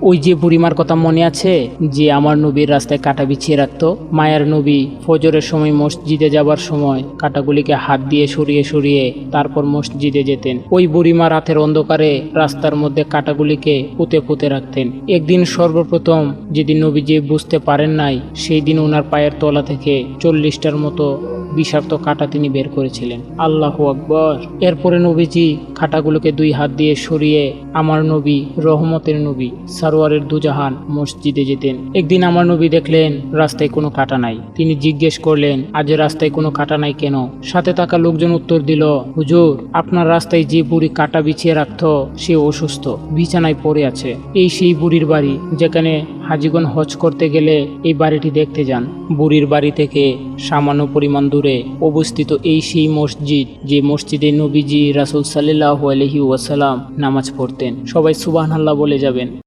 ওই যে বুড়িমার কথা মনে আছে, যে আমার নবীর রাস্তায় কাঁটা বিছিয়ে রাখতো? মায়ার নবী ফজরের সময় মসজিদে যাবার সময় কাঁটাগুলিকে হাত দিয়ে সরিয়ে সরিয়ে তারপর মসজিদে যেতেন। ওই বুড়িমা রাতের অন্ধকারে রাস্তার মধ্যে কাঁটাগুলিকে পুঁতে পুঁতে রাখতেন। একদিন সর্বপ্রথম যেদিন নবীজি বুঝতে পারেন নাই, সেই দিন ওনার পায়ের তলা থেকে 40টার মতো বিষাক্ত কাঁটা তিনি বের করেছিলেন। আল্লাহু আকবার। এরপরে নবীজি কাঁটাগুলোকে 2 হাত দিয়ে সরিয়ে আমার নবী, রহমতের নবী, সারোয়ারের দুজাহান মসজিদে যেতেন। একদিন আমার নবী দেখলেন রাস্তায় কোনো কাঁটা নাই। তিনি জিজ্ঞেস করলেন, আজ রাস্তায় কোনো কাঁটা নাই কেন? সাথে থাকা লোকজন উত্তর দিল, হুজুর, আপনার রাস্তায় যে বুড়ি কাঁটা বিছিয়ে রাখতো সে অসুস্থ, বিছানায় পড়ে আছে। এই সেই বুড়ির বাড়ি যেখানে হাজিগণ হজ করতে গেলে এই বাড়িটি দেখতে যান। বুড়ির বাড়ি থেকে সামান্য পরিমাণ দূরে অবস্থিত এই সেই মসজিদ, যে মসজিদে নবীজি রাসূল সাল্লাল্লাহু আলাইহি ওয়াসাল্লাম নামাজ পড়তেন। সবাই সুবহানাল্লাহ বলে যাবেন।